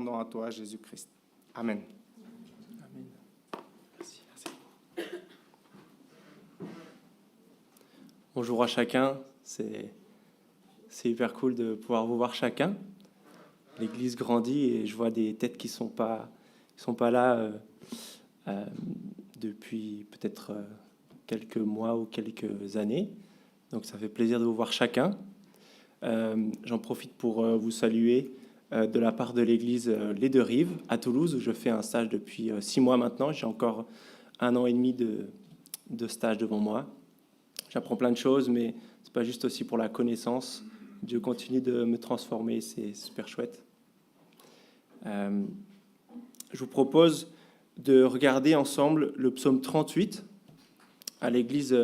Nom à toi, Jésus-Christ. Amen. Amen. Merci. Bonjour à chacun. C'est hyper cool de pouvoir vous voir chacun. L'église grandit et je vois des têtes qui sont pas là depuis peut-être quelques mois ou quelques années. Donc ça fait plaisir de vous voir chacun. J'en profite pour vous saluer de la part de l'église Les Deux Rives à Toulouse, où je fais un stage depuis 6 mois maintenant. J'ai encore 1 an et demi de stage devant moi. J'apprends plein de choses, mais c'est pas juste aussi pour la connaissance. Dieu continue de me transformer, c'est super chouette. Je vous propose de regarder ensemble le psaume 38. À l'église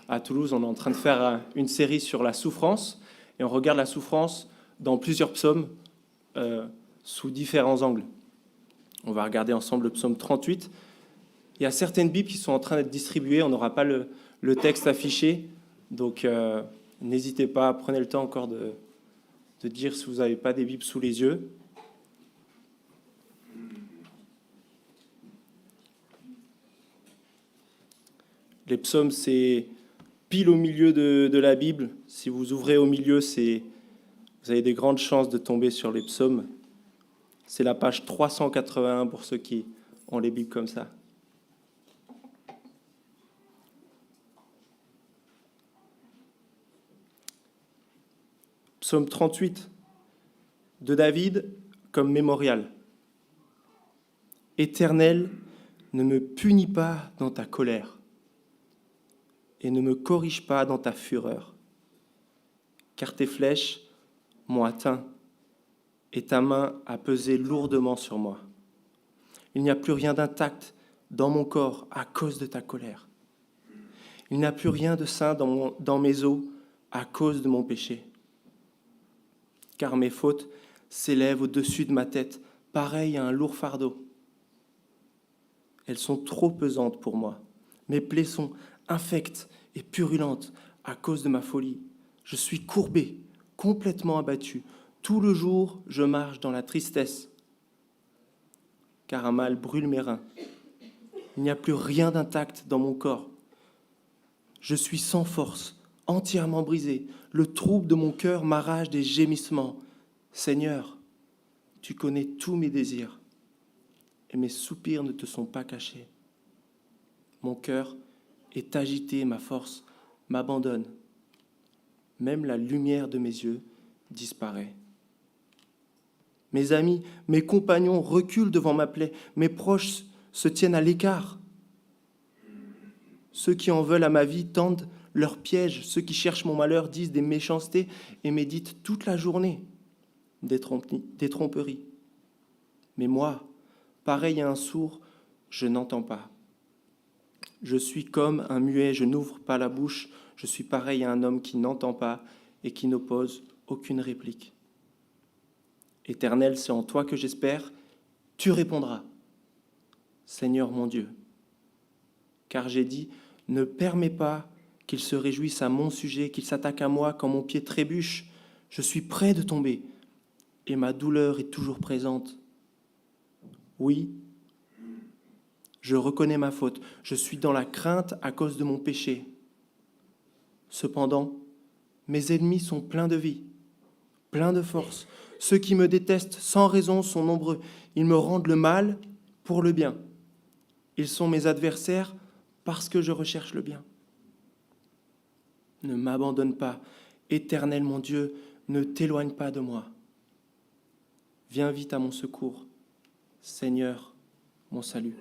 à Toulouse, on est en train de faire une série sur la souffrance, et on regarde la souffrance dans plusieurs psaumes sous différents angles. On va regarder ensemble le psaume 38. Il y a certaines Bibles qui sont en train d'être distribuées, on n'aura pas le texte affiché, donc n'hésitez pas, prenez le temps encore de dire si vous n'avez pas des Bibles sous les yeux. Les psaumes, c'est pile au milieu de la Bible. Si vous ouvrez au milieu, vous avez des grandes chances de tomber sur les psaumes. C'est la page 381 pour ceux qui ont les Bibles comme ça. Psaume 38 de David comme mémorial. Éternel, ne me punis pas dans ta colère et ne me corrige pas dans ta fureur, car tes flèches m'ont atteint et ta main a pesé lourdement sur moi. Il n'y a plus rien d'intact dans mon corps à cause de ta colère. Il n'y a plus rien de sain dans mes os à cause de mon péché. Car mes fautes s'élèvent au-dessus de ma tête, pareil à un lourd fardeau. Elles sont trop pesantes pour moi. Mes plaies sont infectes et purulentes à cause de ma folie. Je suis courbé, complètement abattu. Tout le jour, je marche dans la tristesse, car un mal brûle mes reins. Il n'y a plus rien d'intact dans mon corps. Je suis sans force, entièrement brisé. Le trouble de mon cœur m'arrache des gémissements. Seigneur, tu connais tous mes désirs, et mes soupirs ne te sont pas cachés. Mon cœur est agité, ma force m'abandonne. Même la lumière de mes yeux disparaît. Mes amis, mes compagnons reculent devant ma plaie. Mes proches se tiennent à l'écart. Ceux qui en veulent à ma vie tendent leurs pièges. Ceux qui cherchent mon malheur disent des méchancetés et méditent toute la journée des tromperies. Mais moi, pareil à un sourd, je n'entends pas. Je suis comme un muet, je n'ouvre pas la bouche. Je suis pareil à un homme qui n'entend pas et qui n'oppose aucune réplique. Éternel, c'est en toi que j'espère, tu répondras. Seigneur mon Dieu, car j'ai dit, ne permets pas qu'il se réjouisse à mon sujet, qu'il s'attaque à moi quand mon pied trébuche. Je suis près de tomber et ma douleur est toujours présente. Oui, je reconnais ma faute, je suis dans la crainte à cause de mon péché. Cependant, mes ennemis sont pleins de vie, pleins de force. Ceux qui me détestent sans raison sont nombreux. Ils me rendent le mal pour le bien. Ils sont mes adversaires parce que je recherche le bien. Ne m'abandonne pas, Éternel mon Dieu, ne t'éloigne pas de moi. Viens vite à mon secours, Seigneur, mon salut.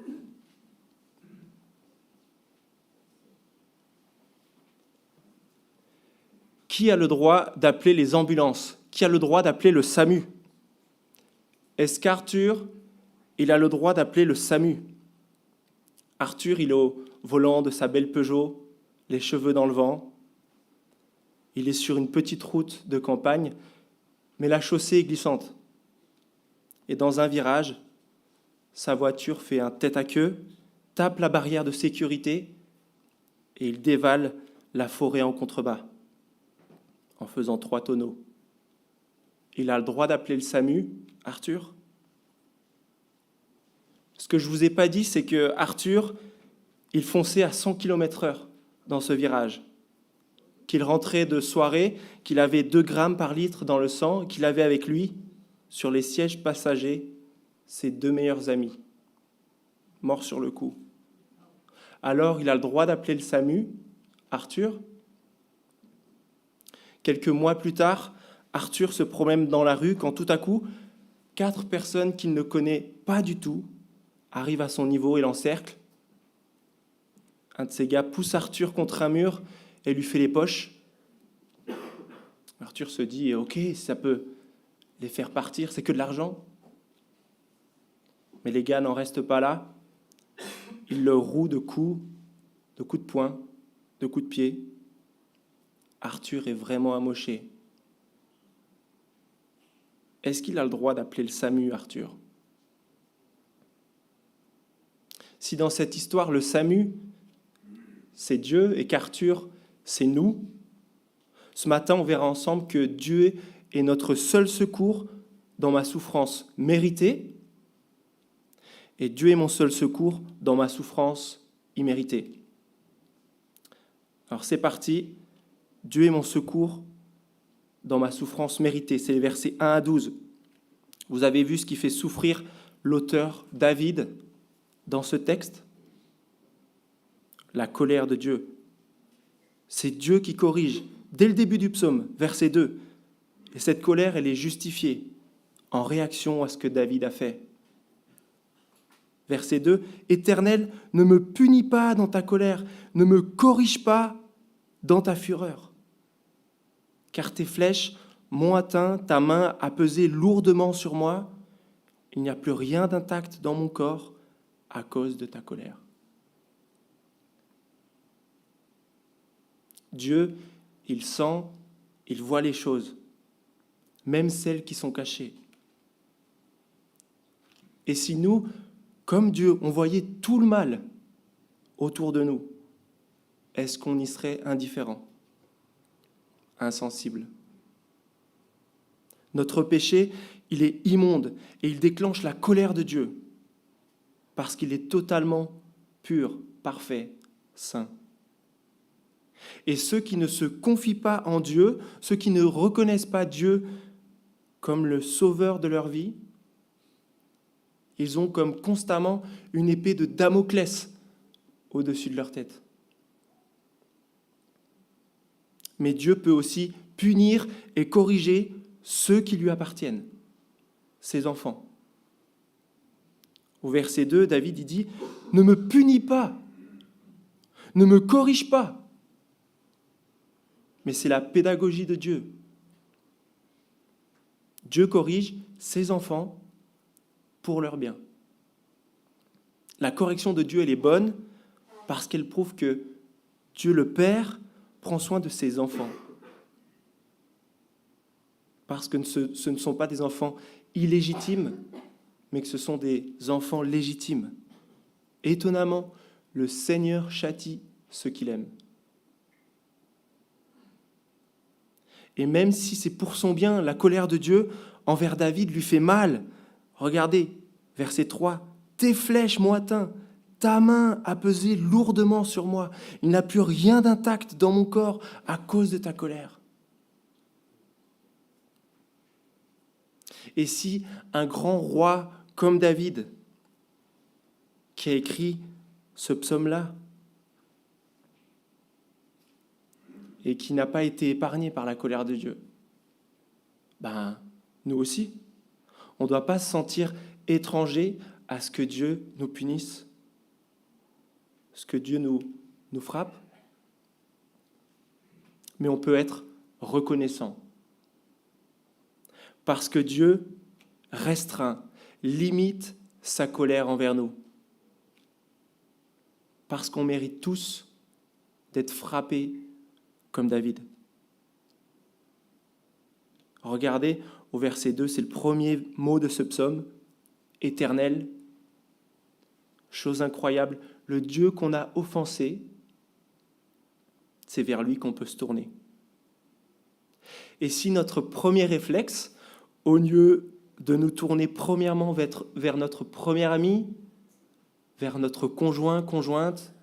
Qui a le droit d'appeler les ambulances ? Qui a le droit d'appeler le SAMU ? Est-ce qu'Arthur, il a le droit d'appeler le SAMU ? Arthur, il est au volant de sa belle Peugeot, les cheveux dans le vent. Il est sur une petite route de campagne, mais la chaussée est glissante. Et dans un virage, sa voiture fait un tête-à-queue, tape la barrière de sécurité et il dévale la forêt en contrebas, en faisant 3 tonneaux. Il a le droit d'appeler le SAMU, Arthur ? Ce que je ne vous ai pas dit, c'est que Arthur, il fonçait à 100 km/h dans ce virage, qu'il rentrait de soirée, qu'il avait 2 grammes par litre dans le sang, qu'il avait avec lui, sur les sièges passagers, ses 2 meilleurs amis, morts sur le coup. Alors, il a le droit d'appeler le SAMU, Arthur. Quelques mois plus tard, Arthur se promène dans la rue quand tout à coup, 4 personnes qu'il ne connaît pas du tout arrivent à son niveau et l'encerclent. Un de ces gars pousse Arthur contre un mur et lui fait les poches. Arthur se dit « Ok, ça peut les faire partir, c'est que de l'argent. » Mais les gars n'en restent pas là. Ils le rouent de coups de poing, de coups de pied. Arthur est vraiment amoché. Est-ce qu'il a le droit d'appeler le SAMU, Arthur? Si dans cette histoire, le SAMU, c'est Dieu et qu'Arthur, c'est nous, ce matin, on verra ensemble que Dieu est notre seul secours dans ma souffrance méritée et Dieu est mon seul secours dans ma souffrance imméritée. Alors c'est parti, Dieu est mon secours dans ma souffrance méritée. C'est les versets 1 à 12. Vous avez vu ce qui fait souffrir l'auteur David dans ce texte? La colère de Dieu. C'est Dieu qui corrige dès le début du psaume, verset 2. Et cette colère, elle est justifiée en réaction à ce que David a fait. Verset 2, « Éternel, ne me punis pas dans ta colère, ne me corrige pas dans ta fureur. Car tes flèches m'ont atteint, ta main a pesé lourdement sur moi. Il n'y a plus rien d'intact dans mon corps à cause de ta colère. » Dieu, il sent, il voit les choses, même celles qui sont cachées. Et si nous, comme Dieu, on voyait tout le mal autour de nous, est-ce qu'on y serait indifférent, insensible? Notre péché, il est immonde et il déclenche la colère de Dieu parce qu'il est totalement pur, parfait, saint. Et ceux qui ne se confient pas en Dieu, ceux qui ne reconnaissent pas Dieu comme le sauveur de leur vie, ils ont comme constamment une épée de Damoclès au-dessus de leur tête. Mais Dieu peut aussi punir et corriger ceux qui lui appartiennent, ses enfants. Au verset 2, David il dit « Ne me punis pas, ne me corrige pas. » Mais c'est la pédagogie de Dieu. Dieu corrige ses enfants pour leur bien. La correction de Dieu, elle est bonne parce qu'elle prouve que Dieu le Père prend soin de ses enfants. Parce que ce ne sont pas des enfants illégitimes, mais que ce sont des enfants légitimes. Étonnamment, le Seigneur châtie ceux qu'il aime. Et même si c'est pour son bien, la colère de Dieu envers David lui fait mal. Regardez, verset 3, « Tes flèches m'ont atteint, ta main a pesé lourdement sur moi. Il n'y a plus rien d'intact dans mon corps à cause de ta colère. » Et si un grand roi comme David, qui a écrit ce psaume-là, et qui n'a pas été épargné par la colère de Dieu, nous aussi, on ne doit pas se sentir étranger à ce que Dieu nous punisse, ce que Dieu nous frappe, mais on peut être reconnaissant. Parce que Dieu restreint, limite sa colère envers nous. Parce qu'on mérite tous d'être frappés comme David. Regardez au verset 2, c'est le premier mot de ce psaume, « Éternel ». Chose incroyable, le Dieu qu'on a offensé, c'est vers lui qu'on peut se tourner. Et si notre premier réflexe, au lieu de nous tourner premièrement vers notre premier ami, vers notre conjoint, conjointe,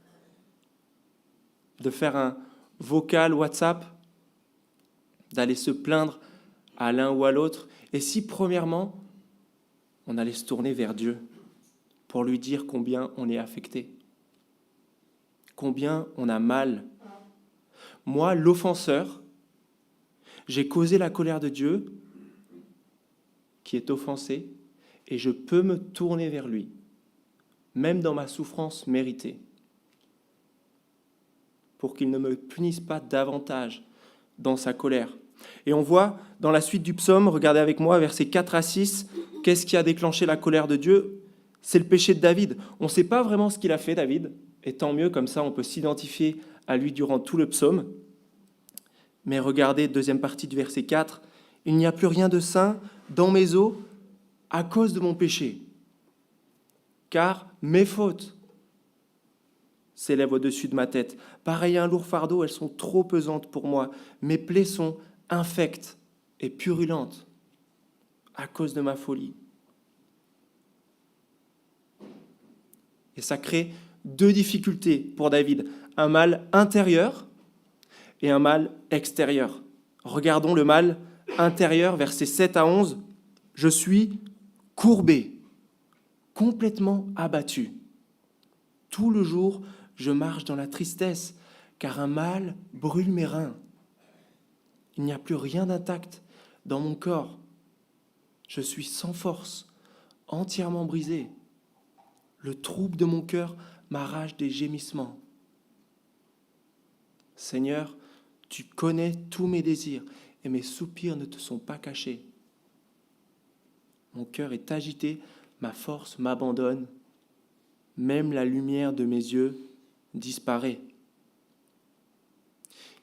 de faire un vocal WhatsApp, d'aller se plaindre à l'un ou à l'autre. Et si, premièrement, on allait se tourner vers Dieu pour lui dire combien on est affecté, combien on a mal. Moi, l'offenseur, j'ai causé la colère de Dieu qui est offensé, et je peux me tourner vers lui, même dans ma souffrance méritée, pour qu'il ne me punisse pas davantage dans sa colère. Et on voit dans la suite du psaume, regardez avec moi, versets 4 à 6, qu'est-ce qui a déclenché la colère de Dieu ? C'est le péché de David. On ne sait pas vraiment ce qu'il a fait, David, et tant mieux, comme ça on peut s'identifier à lui durant tout le psaume. Mais regardez, deuxième partie du verset 4, « Il n'y a plus rien de sain dans mes os à cause de mon péché, car mes fautes s'élèvent au-dessus de ma tête. Pareil à un lourd fardeau, elles sont trop pesantes pour moi. Mes plaies sont infectes et purulentes à cause de ma folie. » Et ça crée deux difficultés pour David, un mal intérieur et un mal extérieur. Regardons le mal intérieur, versets 7 à 11. « Je suis courbé, complètement abattu. Tout le jour, je marche dans la tristesse, car un mal brûle mes reins. Il n'y a plus rien d'intact dans mon corps. Je suis sans force, entièrement brisé. Le trouble de mon cœur m'arrache des gémissements. Seigneur, tu connais tous mes désirs et mes soupirs ne te sont pas cachés. Mon cœur est agité, ma force m'abandonne. Même la lumière de mes yeux disparaît. »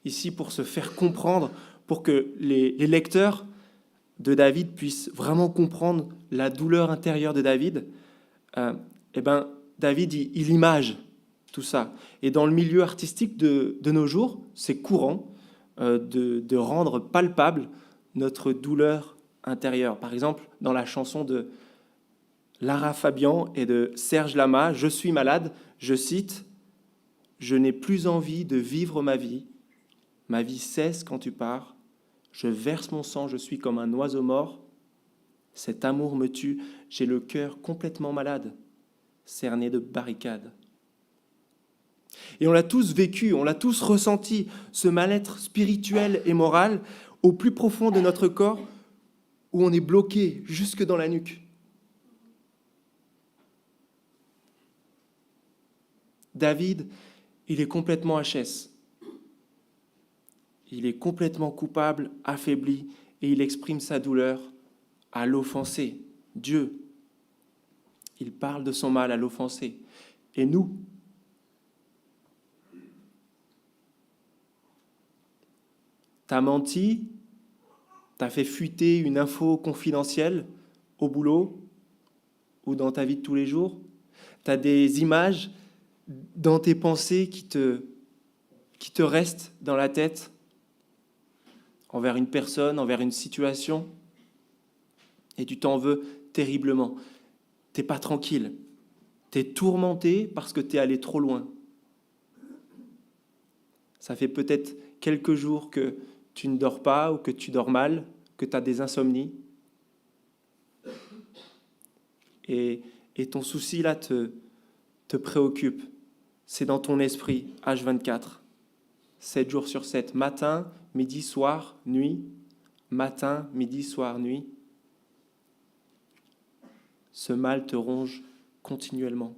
Ici, pour se faire comprendre, pour que les lecteurs de David puissent vraiment comprendre la douleur intérieure de David, David, il image tout ça. Et dans le milieu artistique de nos jours, c'est courant de rendre palpable notre douleur intérieure. Par exemple, dans la chanson de Lara Fabian et de Serge Lama, « Je suis malade », je cite, « Je n'ai plus envie de vivre ma vie cesse quand tu pars, je verse mon sang, je suis comme un oiseau mort, cet amour me tue, j'ai le cœur complètement malade, cerné de barricades. » Et on l'a tous vécu, on l'a tous ressenti, ce mal-être spirituel et moral au plus profond de notre corps, où on est bloqué jusque dans la nuque. David, il est complètement HS. Il est complètement coupable, affaibli, et il exprime sa douleur à l'offensé, Dieu. Il parle de son mal à l'offensé. Et nous, t'as menti, t'as fait fuiter une info confidentielle au boulot ou dans ta vie de tous les jours. T'as des images dans tes pensées qui te restent dans la tête envers une personne, envers une situation, et tu t'en veux terriblement. T'es pas tranquille. T'es tourmenté parce que t'es allé trop loin. Ça fait peut-être quelques jours que tu ne dors pas ou que tu dors mal, que tu as des insomnies. Et ton souci là te préoccupe. C'est dans ton esprit, H24, 7 jours sur 7, matin, midi, soir, nuit, matin, midi, soir, nuit. Ce mal te ronge continuellement.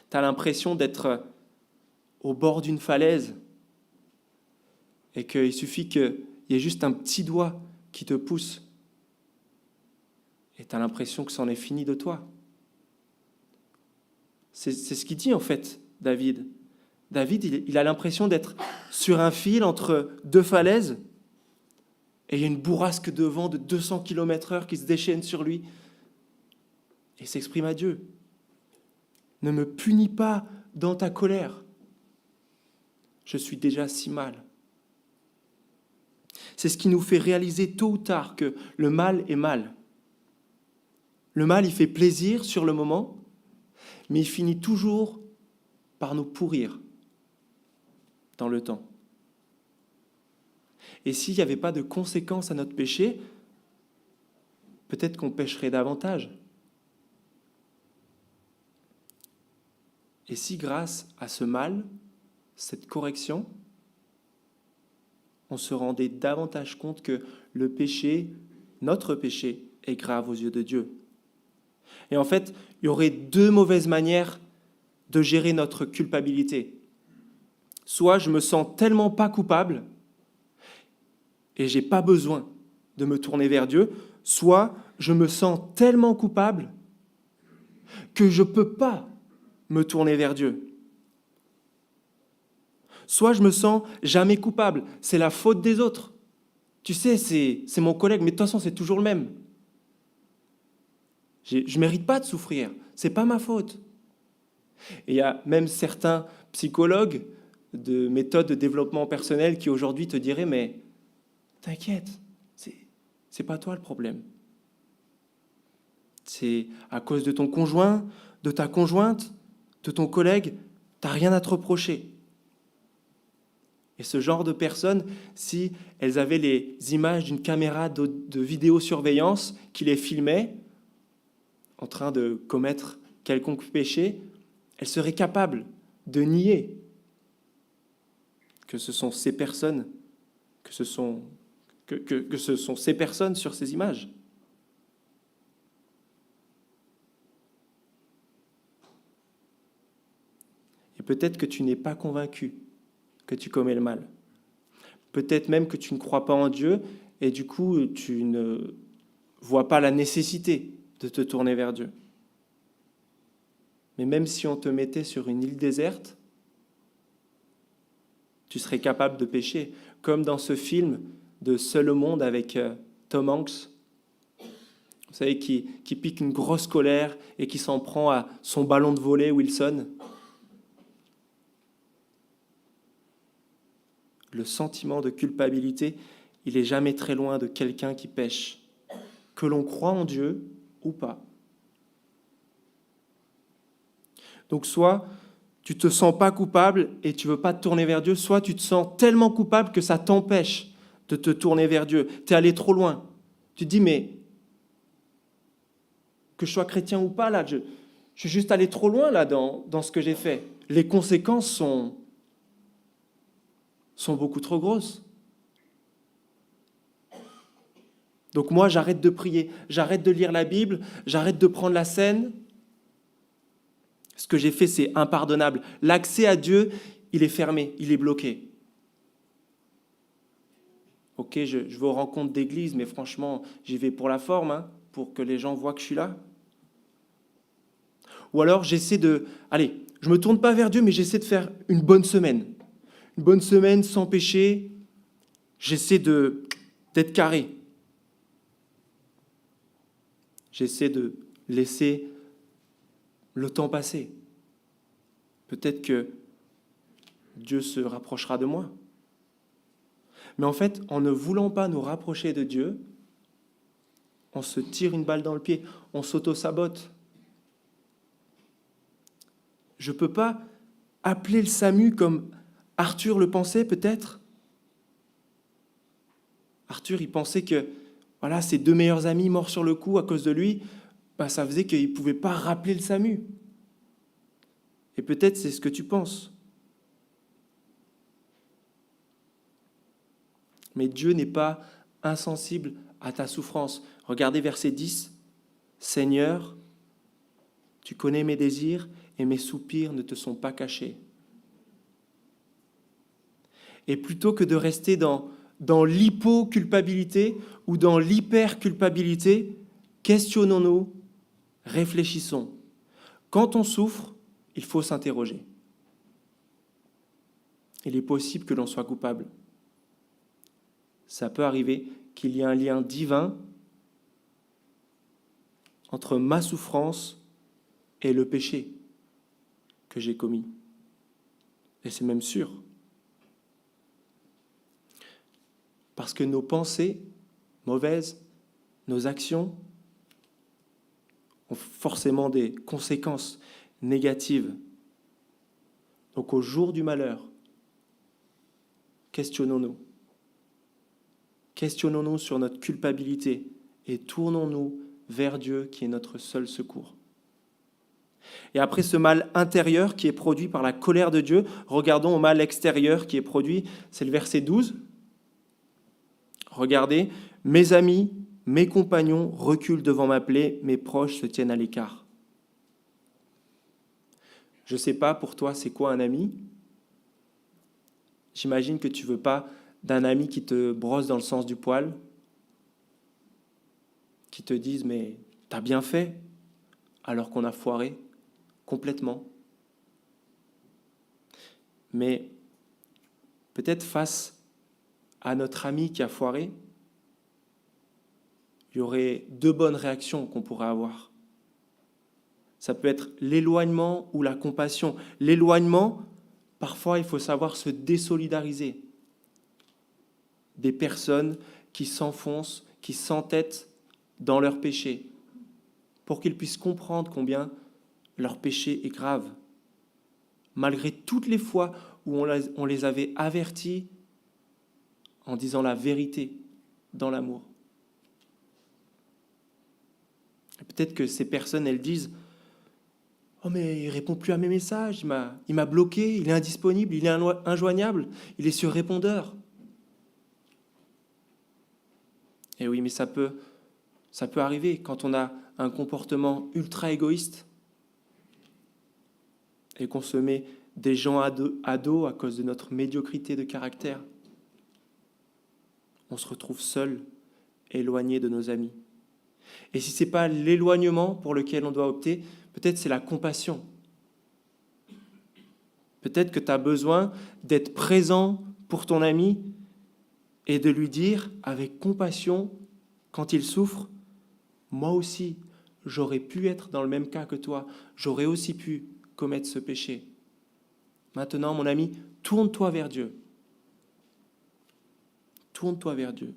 Tu as l'impression d'être au bord d'une falaise et qu'il suffit qu'il y ait juste un petit doigt qui te pousse et tu as l'impression que c'en est fini de toi. C'est ce qu'il dit en fait, David. David, il a l'impression d'être sur un fil entre deux falaises et il y a une bourrasque de vent de 200 km/h qui se déchaîne sur lui et s'exprime à Dieu. Ne me punis pas dans ta colère. Je suis déjà si mal. C'est ce qui nous fait réaliser tôt ou tard que le mal est mal. Le mal, il fait plaisir sur le moment, mais il finit toujours par nous pourrir dans le temps. Et s'il n'y avait pas de conséquences à notre péché, peut-être qu'on pécherait davantage. Et si grâce à ce mal, cette correction, on se rendait davantage compte que le péché, notre péché, est grave aux yeux de Dieu. Et en fait, il y aurait deux mauvaises manières de gérer notre culpabilité. Soit je me sens tellement pas coupable et j'ai pas besoin de me tourner vers Dieu, soit je me sens tellement coupable que je peux pas me tourner vers Dieu. Soit je me sens jamais coupable, c'est la faute des autres. Tu sais, c'est mon collègue, mais de toute façon, c'est toujours le même. Je ne mérite pas de souffrir, c'est pas ma faute. Et il y a même certains psychologues de méthodes de développement personnel qui aujourd'hui te diraient, mais t'inquiète, c'est pas toi le problème. C'est à cause de ton conjoint, de ta conjointe, de ton collègue, t'as rien à te reprocher. Et ce genre de personnes, si elles avaient les images d'une caméra de vidéosurveillance qui les filmait en train de commettre quelconque péché, elles seraient capables de nier que ce sont ces personnes, que ce sont ces personnes sur ces images. Et peut-être que tu n'es pas convaincu que tu commets le mal. Peut-être même que tu ne crois pas en Dieu et du coup, tu ne vois pas la nécessité de te tourner vers Dieu. Mais même si on te mettait sur une île déserte, tu serais capable de pécher, comme dans ce film de Seul au monde avec Tom Hanks, vous savez, qui pique une grosse colère et qui s'en prend à son ballon de volley, Wilson. Le sentiment de culpabilité, il n'est jamais très loin de quelqu'un qui pêche, que l'on croit en Dieu ou pas. Donc soit tu te sens pas coupable et tu veux pas te tourner vers Dieu, soit tu te sens tellement coupable que ça t'empêche de te tourner vers Dieu. Tu es allé trop loin. Tu te dis, mais que je sois chrétien ou pas, là, je suis juste allé trop loin là dans ce que j'ai fait. Les conséquences sont beaucoup trop grosses. Donc moi, j'arrête de prier, j'arrête de lire la Bible, j'arrête de prendre la scène. Ce que j'ai fait, c'est impardonnable. L'accès à Dieu, il est fermé, il est bloqué. Ok, je vais aux rencontres d'église, mais franchement, j'y vais pour la forme, pour que les gens voient que je suis là. Ou alors, allez, je ne me tourne pas vers Dieu, mais j'essaie de faire une bonne semaine. Une bonne semaine sans péché. J'essaie d'être carré. J'essaie de laisser le temps passer. Peut-être que Dieu se rapprochera de moi. Mais en fait, en ne voulant pas nous rapprocher de Dieu, on se tire une balle dans le pied, on s'auto-sabote. Je ne peux pas appeler le SAMU comme Arthur le pensait peut-être. Arthur, il pensait que voilà, ses deux meilleurs amis morts sur le coup à cause de lui, ça faisait qu'il ne pouvait pas rappeler le SAMU. Et peut-être c'est ce que tu penses. Mais Dieu n'est pas insensible à ta souffrance. Regardez verset 10. Seigneur, tu connais mes désirs et mes soupirs ne te sont pas cachés. Et plutôt que de rester dans l'hypo-culpabilité ou dans l'hyper-culpabilité, questionnons-nous, réfléchissons. Quand on souffre, il faut s'interroger. Il est possible que l'on soit coupable. Ça peut arriver qu'il y ait un lien divin entre ma souffrance et le péché que j'ai commis. Et c'est même sûr. Parce que nos pensées mauvaises, nos actions ont forcément des conséquences. négatives. Donc au jour du malheur, questionnons-nous. Questionnons-nous sur notre culpabilité et tournons-nous vers Dieu qui est notre seul secours. Et après ce mal intérieur qui est produit par la colère de Dieu, regardons au mal extérieur qui est produit, c'est le verset 12. Regardez, mes amis, mes compagnons reculent devant ma plaie, mes proches se tiennent à l'écart. Je ne sais pas pour toi c'est quoi un ami. J'imagine que tu ne veux pas d'un ami qui te brosse dans le sens du poil, qui te dise « mais t'as bien fait » alors qu'on a foiré complètement. Mais peut-être face à notre ami qui a foiré, il y aurait 2 bonnes réactions qu'on pourrait avoir. Ça peut être l'éloignement ou la compassion. L'éloignement, parfois, il faut savoir se désolidariser des personnes qui s'enfoncent, qui s'entêtent dans leur péché, pour qu'ils puissent comprendre combien leur péché est grave. Malgré toutes les fois où on les avait avertis en disant la vérité dans l'amour. Et peut-être que ces personnes, elles disent « Oh mais il ne répond plus à mes messages, il m'a bloqué, il est indisponible, il est injoignable, il est sur répondeur. » Et oui, mais ça peut arriver quand on a un comportement ultra égoïste et qu'on se met des gens à dos à cause de notre médiocrité de caractère. On se retrouve seul, éloigné de nos amis. Et si ce n'est pas l'éloignement pour lequel on doit opter, peut-être c'est la compassion. Peut-être que tu as besoin d'être présent pour ton ami et de lui dire avec compassion, quand il souffre, moi aussi, j'aurais pu être dans le même cas que toi, j'aurais aussi pu commettre ce péché. Maintenant, mon ami, tourne-toi vers Dieu. Tourne-toi vers Dieu.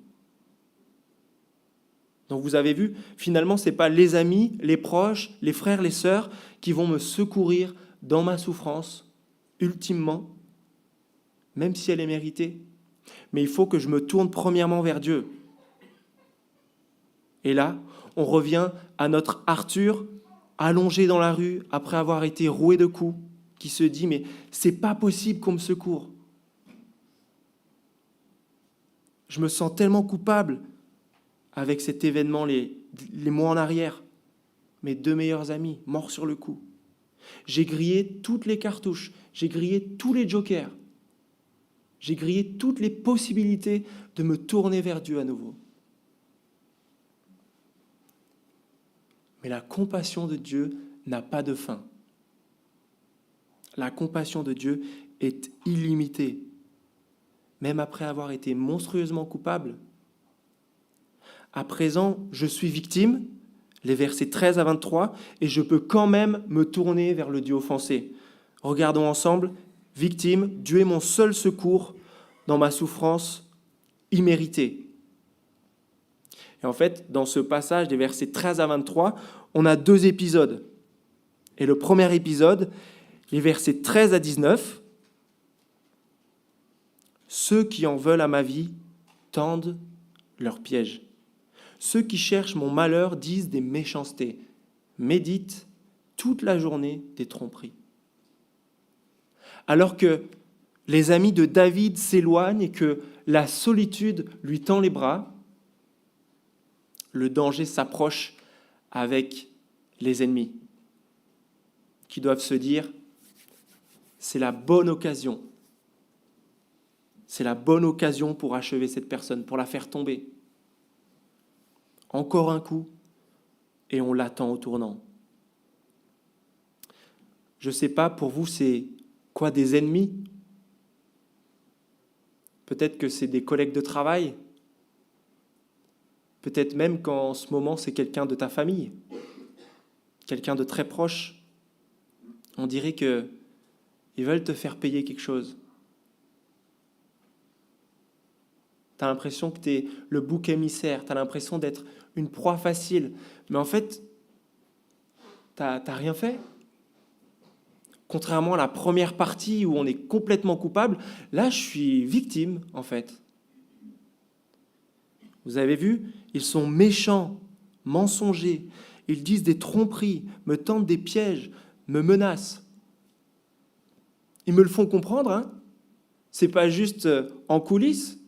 Donc vous avez vu, finalement, ce n'est pas les amis, les proches, les frères, les sœurs qui vont me secourir dans ma souffrance, ultimement, même si elle est méritée. Mais il faut que je me tourne premièrement vers Dieu. Et là, on revient à notre Arthur, allongé dans la rue, après avoir été roué de coups, qui se dit « mais c'est pas possible qu'on me secoure. Je me sens tellement coupable avec cet événement les mois en arrière. Mes 2 meilleurs amis, morts sur le coup. J'ai grillé toutes les cartouches, j'ai grillé tous les jokers. J'ai grillé toutes les possibilités de me tourner vers Dieu à nouveau. Mais la compassion de Dieu n'a pas de fin. La compassion de Dieu est illimitée. Même après avoir été monstrueusement coupable. À présent, je suis victime, les versets 13 à 23, et je peux quand même me tourner vers le Dieu offensé. Regardons ensemble, victime, Dieu est mon seul secours dans ma souffrance imméritée. Et en fait, dans ce passage des versets 13 à 23, on a 2 épisodes. Et le premier épisode, les versets 13 à 19, ceux qui en veulent à ma vie tendent leur piège. Ceux qui cherchent mon malheur disent des méchancetés, méditent toute la journée des tromperies. Alors que les amis de David s'éloignent et que la solitude lui tend les bras, le danger s'approche avec les ennemis qui doivent se dire « c'est la bonne occasion. C'est la bonne occasion pour achever cette personne, pour la faire tomber. » Encore un coup, et on l'attend au tournant. Je ne sais pas, pour vous, c'est quoi des ennemis? Peut-être que c'est des collègues de travail. Peut-être même qu'en ce moment, c'est quelqu'un de ta famille, quelqu'un de très proche. On dirait qu'ils veulent te faire payer quelque chose. Tu as l'impression que tu es le bouc émissaire, tu as l'impression d'être une proie facile. Mais en fait, tu n'as rien fait. Contrairement à la première partie où on est complètement coupable, là, je suis victime, en fait. Vous avez vu? Ils sont méchants, mensongers. Ils disent des tromperies, me tentent des pièges, me menacent. Ils me le font comprendre, hein? C'est pas juste en coulisses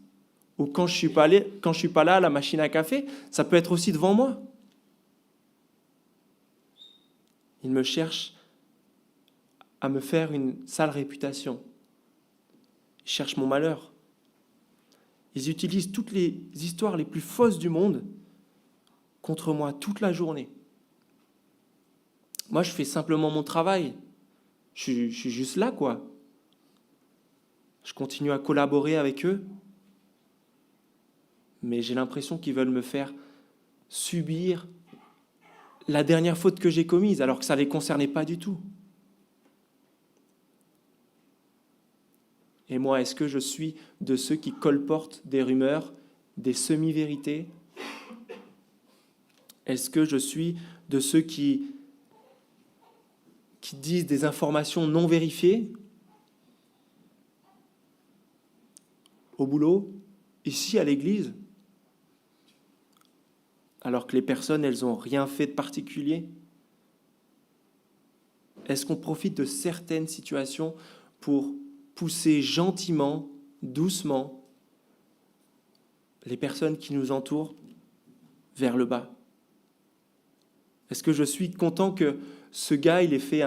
ou quand je suis pas là à la machine à café, ça peut être aussi devant moi. Ils me cherchent à me faire une sale réputation. Ils cherchent mon malheur. Ils utilisent toutes les histoires les plus fausses du monde contre moi toute la journée. Moi, je fais simplement mon travail. Je suis juste là, quoi. Je continue à collaborer avec eux, mais j'ai l'impression qu'ils veulent me faire subir la dernière faute que j'ai commise, alors que ça ne les concernait pas du tout. Et moi, est-ce que je suis de ceux qui colportent des rumeurs, des semi-vérités? Est-ce que je suis de ceux qui disent des informations non vérifiées? Au boulot, ici à l'église, alors que les personnes, elles n'ont rien fait de particulier? Est-ce qu'on profite de certaines situations pour pousser gentiment, doucement, les personnes qui nous entourent vers le bas? Est-ce que je suis content que ce gars, il ait fait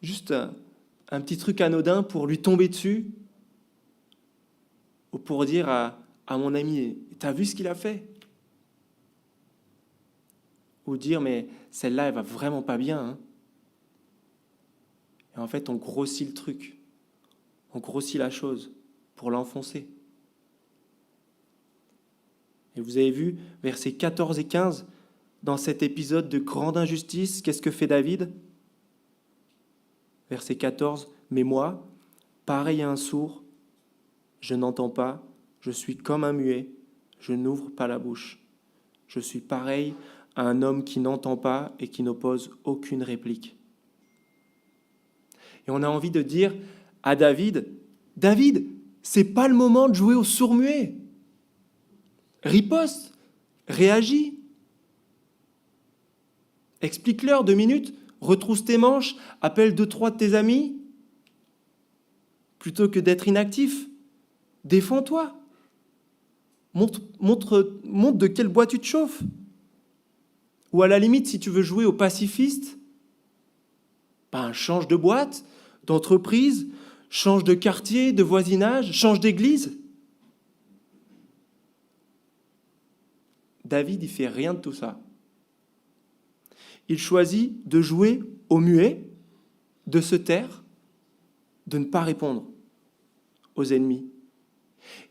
juste un petit truc anodin pour lui tomber dessus? Ou pour dire à mon ami, t'as vu ce qu'il a fait? Ou dire, mais celle-là, elle va vraiment pas bien, hein? Et en fait, on grossit le truc. On grossit la chose pour l'enfoncer. Et vous avez vu, versets 14 et 15, dans cet épisode de grande injustice, qu'est-ce que fait David? Verset 14, « Mais moi, pareil à un sourd, je n'entends pas, je suis comme un muet, je n'ouvre pas la bouche. Je suis pareil à un homme qui n'entend pas et qui n'oppose aucune réplique. » Et on a envie de dire à David, « David, c'est pas le moment de jouer au sourd-muet. Riposte, réagis. Explique-leur 2 minutes, retrousse tes manches, appelle 2-3 de tes amis, plutôt que d'être inactif. Défends-toi. Montre de quel bois tu te chauffes. Ou à la limite, si tu veux jouer au pacifiste, change de boîte, d'entreprise, change de quartier, de voisinage, change d'église. » David, il fait rien de tout ça. Il choisit de jouer au muet, de se taire, de ne pas répondre aux ennemis.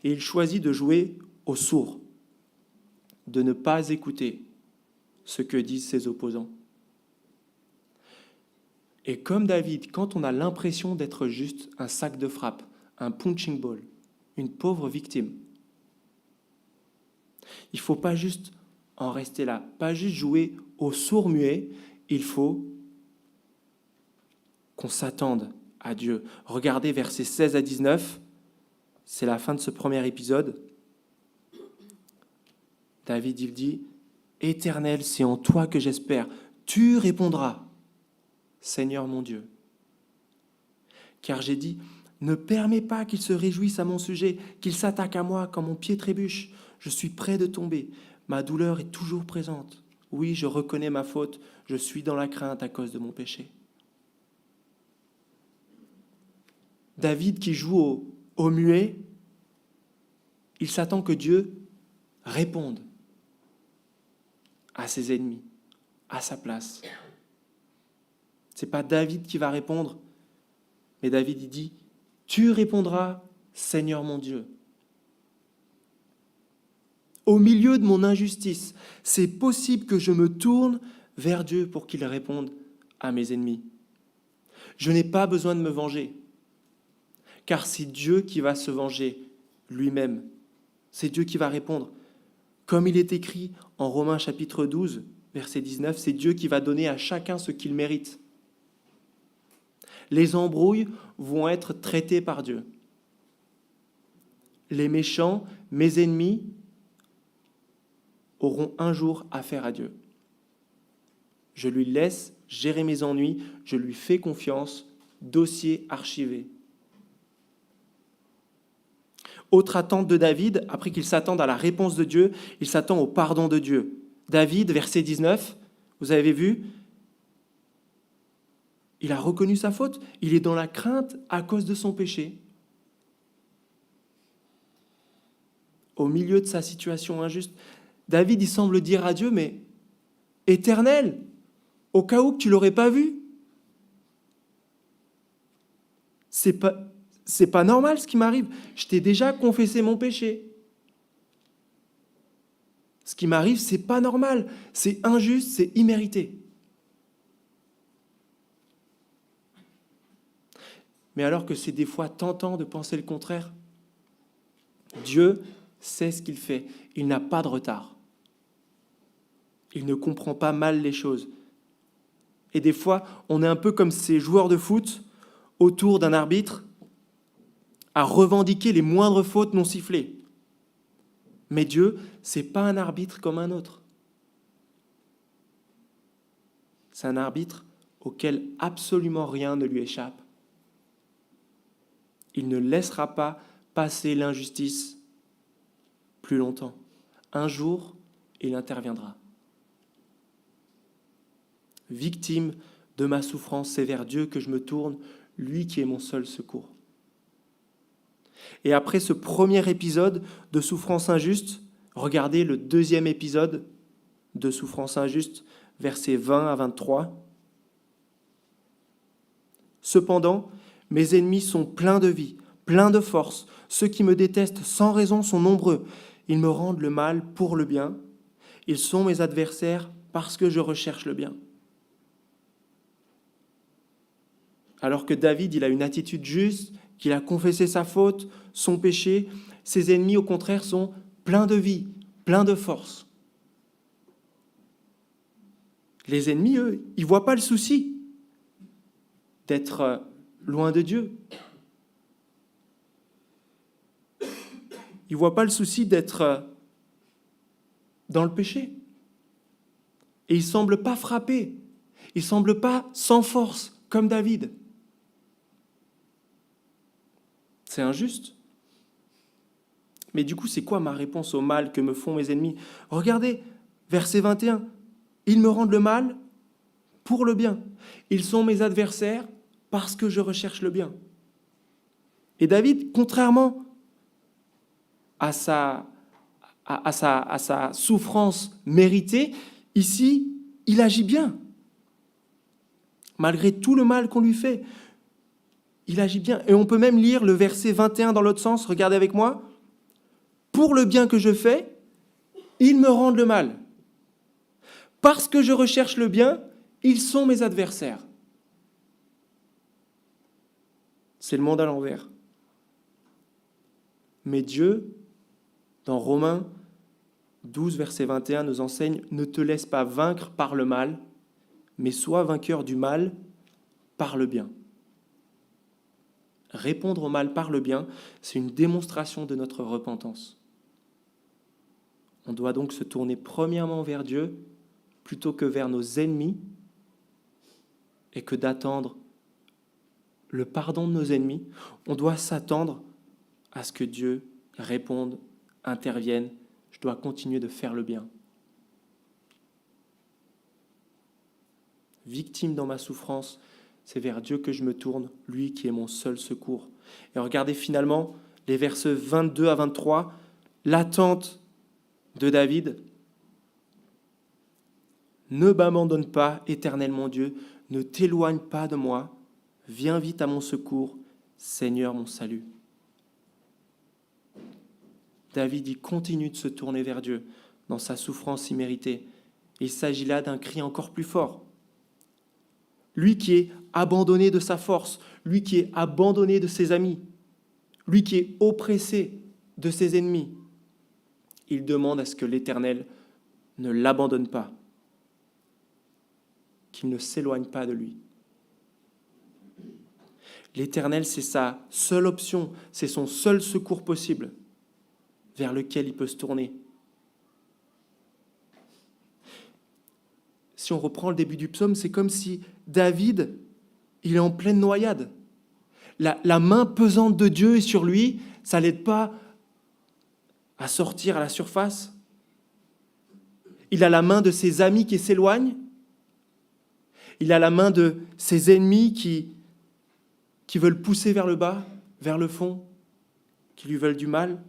Et il choisit de jouer au sourd, de ne pas écouter ce que disent ses opposants. Et comme David, quand on a l'impression d'être juste un sac de frappe, un punching ball, une pauvre victime, il ne faut pas juste en rester là, pas juste jouer au sourd-muet, il faut qu'on s'attende à Dieu. Regardez versets 16 à 19, c'est la fin de ce premier épisode. David, il dit, « Éternel, c'est en toi que j'espère, tu répondras, Seigneur mon Dieu. Car j'ai dit, ne permets pas qu'il se réjouisse à mon sujet, qu'il s'attaque à moi quand mon pied trébuche. Je suis près de tomber, ma douleur est toujours présente. Oui, je reconnais ma faute, je suis dans la crainte à cause de mon péché. » David qui joue au muet, il s'attend que Dieu réponde à ses ennemis, à sa place. Ce n'est pas David qui va répondre, mais David il dit, « Tu répondras, Seigneur mon Dieu. » Au milieu de mon injustice, c'est possible que je me tourne vers Dieu pour qu'il réponde à mes ennemis. Je n'ai pas besoin de me venger, car c'est Dieu qui va se venger lui-même. C'est Dieu qui va répondre. Comme il est écrit en Romains chapitre 12, verset 19, c'est Dieu qui va donner à chacun ce qu'il mérite. Les embrouilles vont être traitées par Dieu. Les méchants, mes ennemis, auront un jour affaire à Dieu. Je lui laisse gérer mes ennuis, je lui fais confiance, dossier archivé. Autre attente de David, après qu'il s'attende à la réponse de Dieu, il s'attend au pardon de Dieu. David, verset 19, vous avez vu, il a reconnu sa faute, il est dans la crainte à cause de son péché. Au milieu de sa situation injuste, David, il semble dire à Dieu, mais Éternel, au cas où que tu ne l'aurais pas vu, c'est pas normal ce qui m'arrive. Je t'ai déjà confessé mon péché. Ce qui m'arrive, c'est pas normal, c'est injuste, c'est immérité. Mais alors que c'est des fois tentant de penser le contraire, Dieu sait ce qu'il fait. Il n'a pas de retard. Il ne comprend pas mal les choses. Et des fois, on est un peu comme ces joueurs de foot autour d'un arbitre à revendiquer les moindres fautes non sifflées. Mais Dieu, ce n'est pas un arbitre comme un autre. C'est un arbitre auquel absolument rien ne lui échappe. Il ne laissera pas passer l'injustice plus longtemps. Un jour, il interviendra. Victime de ma souffrance, c'est vers Dieu que je me tourne, lui qui est mon seul secours. Et après ce premier épisode de souffrance injuste, regardez le deuxième épisode de souffrance injuste, versets 20 à 23. Cependant, mes ennemis sont pleins de vie, pleins de force. Ceux qui me détestent sans raison sont nombreux. Ils me rendent le mal pour le bien. Ils sont mes adversaires parce que je recherche le bien. Alors que David, il a une attitude juste, qu'il a confessé sa faute, son péché, ses ennemis, au contraire, sont pleins de vie, pleins de force. Les ennemis, eux, ils ne voient pas le souci d'être loin de Dieu. Ils ne voient pas le souci d'être dans le péché. Et ils ne semblent pas frappés. Ils ne semblent pas sans force, comme David. C'est injuste. Mais du coup, c'est quoi ma réponse au mal que me font mes ennemis ? Regardez, verset 21. Ils me rendent le mal pour le bien. Ils sont mes adversaires parce que je recherche le bien. Et David, contrairement à sa souffrance méritée, ici, il agit bien. Malgré tout le mal qu'on lui fait, il agit bien. Et on peut même lire le verset 21 dans l'autre sens. Regardez avec moi. Pour le bien que je fais, ils me rendent le mal. Parce que je recherche le bien, ils sont mes adversaires. C'est le monde à l'envers. Mais Dieu, dans Romains 12, verset 21, nous enseigne « Ne te laisse pas vaincre par le mal, mais sois vainqueur du mal par le bien. » Répondre au mal par le bien, c'est une démonstration de notre repentance. On doit donc se tourner premièrement vers Dieu plutôt que vers nos ennemis et que d'attendre le pardon de nos ennemis. On doit s'attendre à ce que Dieu réponde, intervienne. Je dois continuer de faire le bien. Victime dans ma souffrance, c'est vers Dieu que je me tourne, lui qui est mon seul secours. Et regardez finalement les versets 22 à 23, l'attente de David. Ne m'abandonne pas, Éternel mon Dieu, ne t'éloigne pas de moi, viens vite à mon secours, Seigneur mon salut. David, il continue de se tourner vers Dieu dans sa souffrance imméritée. Il s'agit là d'un cri encore plus fort. Lui qui est abandonné de sa force, lui qui est abandonné de ses amis, lui qui est oppressé de ses ennemis, il demande à ce que l'Éternel ne l'abandonne pas, qu'il ne s'éloigne pas de lui. L'Éternel, c'est sa seule option, c'est son seul secours possible vers lequel il peut se tourner. Si on reprend le début du psaume, c'est comme si David, il est en pleine noyade. La main pesante de Dieu est sur lui, ça ne l'aide pas à sortir à la surface. Il a la main de ses amis qui s'éloignent. Il a la main de ses ennemis qui veulent pousser vers le bas, vers le fond, qui lui veulent du mal.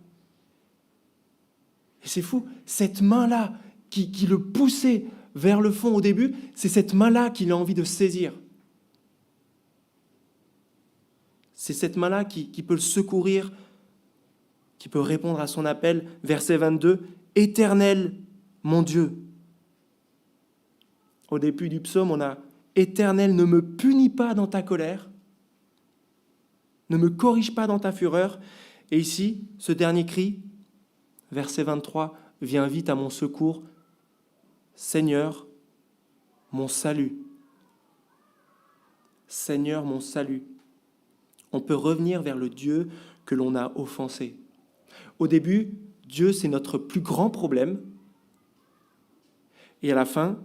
Et c'est fou, cette main-là qui le poussait vers le fond au début, c'est cette main-là qu'il a envie de saisir. C'est cette main-là qui peut le secourir, qui peut répondre à son appel. Verset 22, « Éternel, mon Dieu ». Au début du psaume, on a « Éternel, ne me punis pas dans ta colère, ne me corrige pas dans ta fureur ». Et ici, ce dernier cri, verset 23, « Viens vite à mon secours, Seigneur, mon salut. » Seigneur, mon salut. On peut revenir vers le Dieu que l'on a offensé. Au début, Dieu, c'est notre plus grand problème. Et à la fin,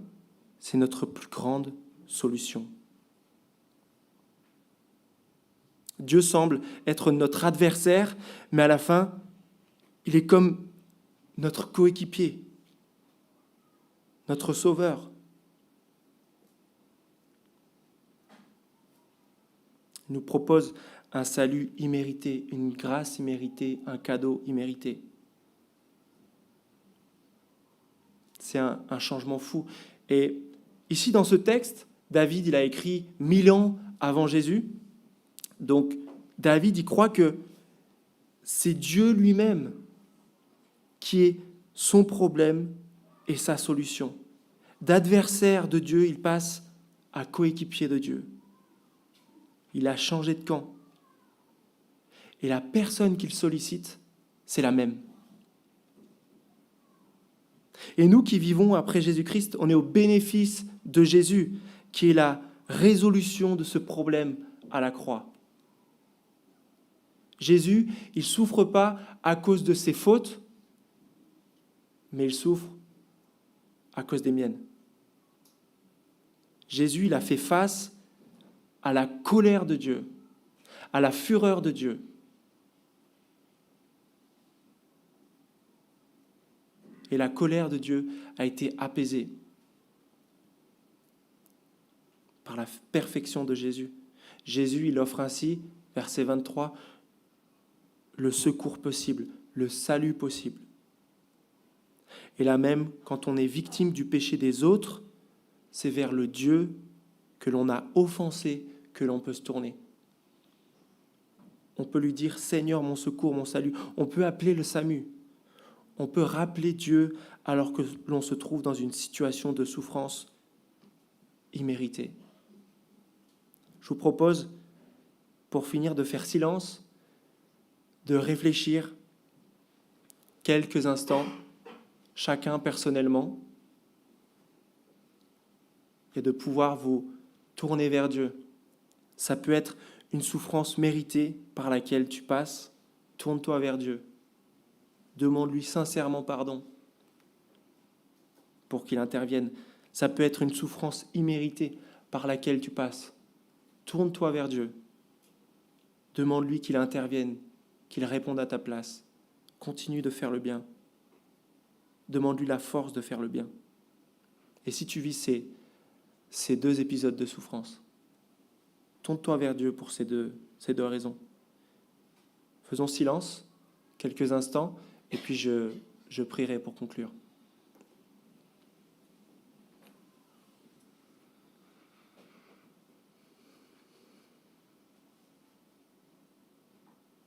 c'est notre plus grande solution. Dieu semble être notre adversaire, mais à la fin, il est comme notre coéquipier, notre sauveur. Il nous propose un salut immérité, une grâce imméritée, un cadeau immérité. C'est un changement fou. Et ici, dans ce texte, David, il a écrit 1000 ans avant Jésus. Donc, David, il croit que c'est Dieu lui-même qui est son problème et sa solution. D'adversaire de Dieu, il passe à coéquipier de Dieu. Il a changé de camp. Et la personne qu'il sollicite, c'est la même. Et nous qui vivons après Jésus-Christ, on est au bénéfice de Jésus, qui est la résolution de ce problème à la croix. Jésus, il ne souffre pas à cause de ses fautes, mais il souffre à cause des miennes. Jésus, il a fait face à la colère de Dieu, à la fureur de Dieu. Et la colère de Dieu a été apaisée par la perfection de Jésus. Jésus, il offre ainsi, verset 23, le secours possible, le salut possible. Et là même, quand on est victime du péché des autres, c'est vers le Dieu que l'on a offensé que l'on peut se tourner. On peut lui dire « Seigneur, mon secours, mon salut ». On peut appeler le SAMU. On peut rappeler Dieu alors que l'on se trouve dans une situation de souffrance imméritée. Je vous propose, pour finir, de faire silence, de réfléchir quelques instants, chacun personnellement, et de pouvoir vous tourner vers Dieu. Ça peut être une souffrance méritée par laquelle tu passes. Tourne-toi vers Dieu. Demande-lui sincèrement pardon pour qu'il intervienne. Ça peut être une souffrance imméritée par laquelle tu passes. Tourne-toi vers Dieu. Demande-lui qu'il intervienne, qu'il réponde à ta place. Continue de faire le bien. Demande-lui la force de faire le bien. Et si tu vis ces 2 épisodes de souffrance, tourne-toi vers Dieu pour ces deux raisons. Faisons silence quelques instants et puis je prierai pour conclure.